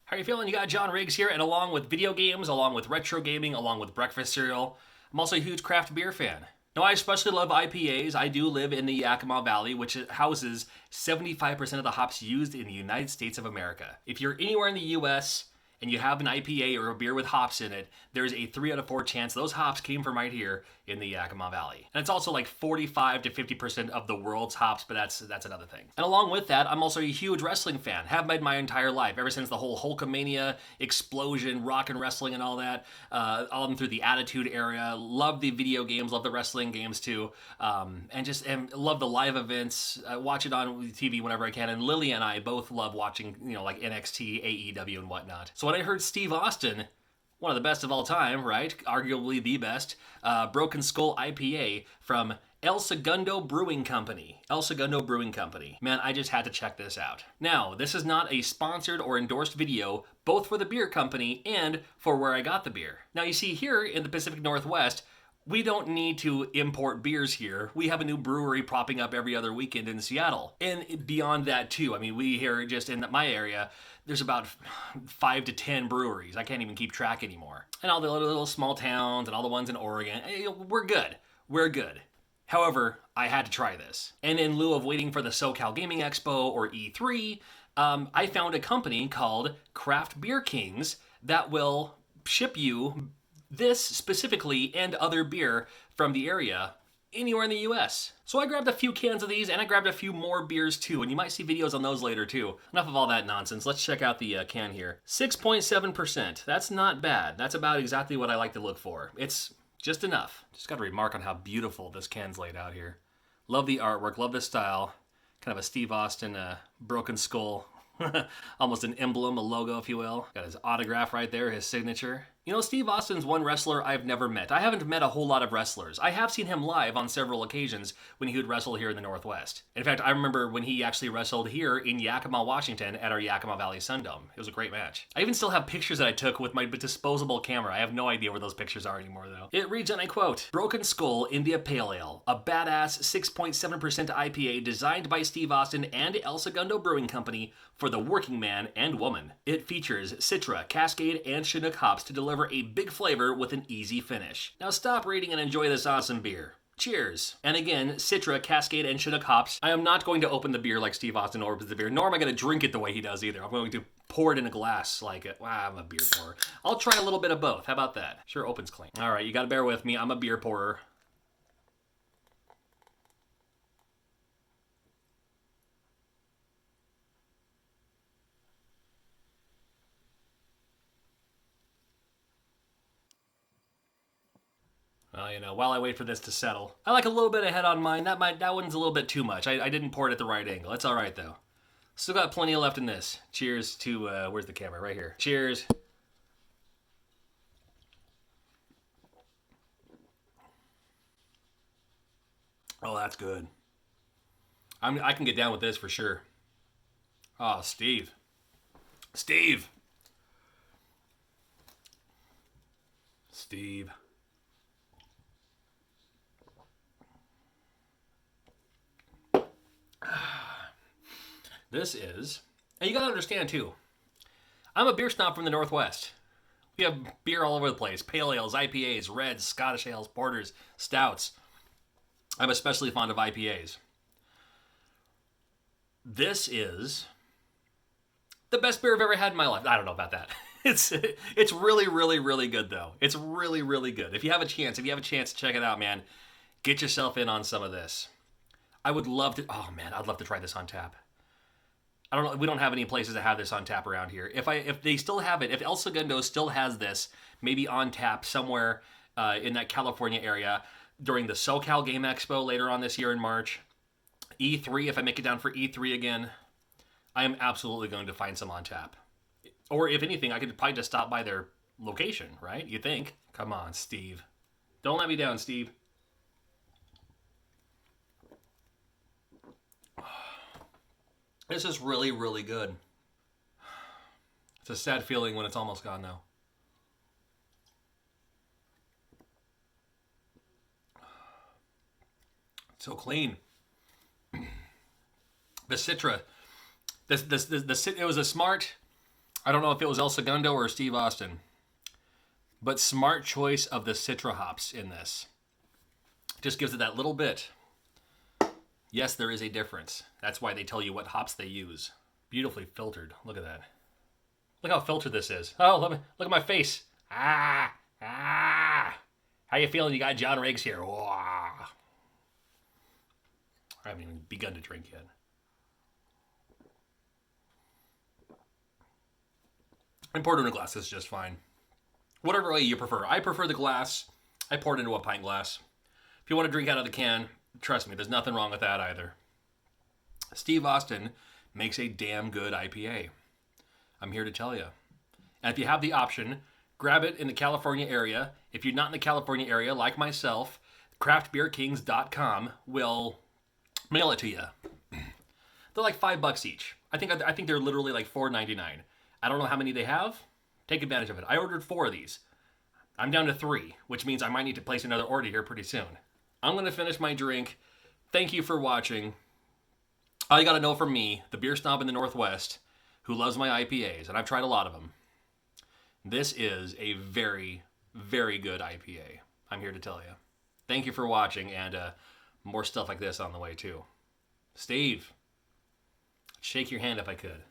How are you feeling? You got John Riggs here, and along with video games, along with retro gaming, along with breakfast cereal, I'm also a huge craft beer fan. Now, I especially love IPAs. I do live in the Yakima Valley, which houses 75% of the hops used in the United States of America. If you're anywhere in the US and you have an IPA or a beer with hops in it, there's a 3 out of 4 chance those hops came from right here in the Yakima Valley. And it's also like 45 to 50% of the world's hops, but that's another thing. And along with that, I'm also a huge wrestling fan. Have been my entire life, ever since the whole Hulkamania explosion, rock and wrestling and all that, all through the Attitude Era. Love the video games, love the wrestling games too, and love the live events. Watch it on TV whenever I can. And Lily and I both love watching, like NXT, AEW, and whatnot. So when I heard Steve Austin, one of the best of all time, right? Arguably the best. Broken Skull IPA from El Segundo Brewing Company. El Segundo Brewing Company. Man, I just had to check this out. Now, this is not a sponsored or endorsed video, both for the beer company and for where I got the beer. Now, you see, here in the Pacific Northwest, we don't need to import beers here. We have a new brewery popping up every other weekend in Seattle. And beyond that, too. I mean, we here just in my area, there's about 5 to 10 breweries. I can't even keep track anymore. And all the little small towns and all the ones in Oregon. We're good. We're good. However, I had to try this. And in lieu of waiting for the SoCal Gaming Expo or E3, I found a company called Craft Beer Kings that will ship you this specifically and other beer from the area anywhere in the US. So I grabbed a few cans of these and I grabbed a few more beers too, and you might see videos on those later too. Enough of all that nonsense. Let's check out the can here. 6.7%. That's not bad. That's about exactly what I like to look for. It's just enough. Just got to remark on how beautiful this can's laid out here. Love the artwork, love the style. Kind of a Steve Austin broken skull. Almost an emblem, a logo, if you will. Got his autograph right there, his signature. Steve Austin's one wrestler I've never met. I haven't met a whole lot of wrestlers. I have seen him live on several occasions when he would wrestle here in the Northwest. In fact, I remember when he actually wrestled here in Yakima, Washington at our Yakima Valley Sundome. It was a great match. I even still have pictures that I took with my disposable camera. I have no idea where those pictures are anymore, though. It reads, and I quote, Broken Skull India Pale Ale, a badass 6.7% IPA designed by Steve Austin and El Segundo Brewing Company for the working man and woman. It features Citra, Cascade, and Chinook hops to deliver a big flavor with an easy finish. Now stop reading and enjoy this awesome beer. Cheers. And again, Citra, Cascade, and Chinook hops. I am not going to open the beer like Steve Austin opens the beer, nor am I going to drink it the way he does either. I'm going to pour it in a glass like it. I'm a beer pourer. I'll try a little bit of both. How about that? Sure opens clean. All right, you got to bear with me. I'm a beer pourer. Well, while I wait for this to settle, I like a little bit ahead on mine. That one's a little bit too much. I didn't pour it at the right angle. It's all right though. Still got plenty left in this. Cheers to where's the camera? Right here. Cheers. Oh, that's good. I can get down with this for sure. Oh, Steve. Steve. Steve. This is, and you gotta understand too, I'm a beer snob from the Northwest. We have beer all over the place. Pale ales, IPAs, reds, Scottish ales, porters, stouts. I'm especially fond of IPAs. This is the best beer I've ever had in my life. I don't know about that. It's really, really, really good though. It's really, really good. If you have a chance to check it out, man, get yourself in on some of this. I would love to, oh man, I'd love to try this on tap. I don't know. We don't have any places that have this on tap around here. If they still have it, if El Segundo still has this, maybe on tap somewhere in that California area during the SoCal Game Expo later on this year in March, E3, if I make it down for E3 again, I am absolutely going to find some on tap. Or if anything, I could probably just stop by their location, right? You think? Come on, Steve. Don't let me down, Steve. This is really, really good. It's a sad feeling when it's almost gone now. So clean. The Citra. It was a smart I don't know if it was El Segundo or Steve Austin, but smart choice of the Citra hops in this. Just gives it that little bit. Yes, there is a difference. That's why they tell you what hops they use. Beautifully filtered. Look at that. Look how filtered this is. Oh, look at my face. Ah. How you feeling? You got John Riggs here. I haven't even begun to drink yet. I poured it in a glass. This is just fine. Whatever way you prefer. I prefer the glass. I poured it into a pint glass. If you want to drink out of the can, trust me, there's nothing wrong with that either. Steve Austin makes a damn good IPA. I'm here to tell you. And if you have the option, grab it in the California area. If you're not in the California area, like myself, craftbeerkings.com will mail it to you. They're like $5 each. I think they're literally like $4.99. I don't know how many they have. Take advantage of it. I ordered 4 of these. I'm down to 3, which means I might need to place another order here pretty soon. I'm going to finish my drink. Thank you for watching. All you got to know from me, the beer snob in the Northwest, who loves my IPAs, and I've tried a lot of them. This is a very, very good IPA. I'm here to tell you. Thank you for watching, and more stuff like this on the way too. Steve, shake your hand if I could.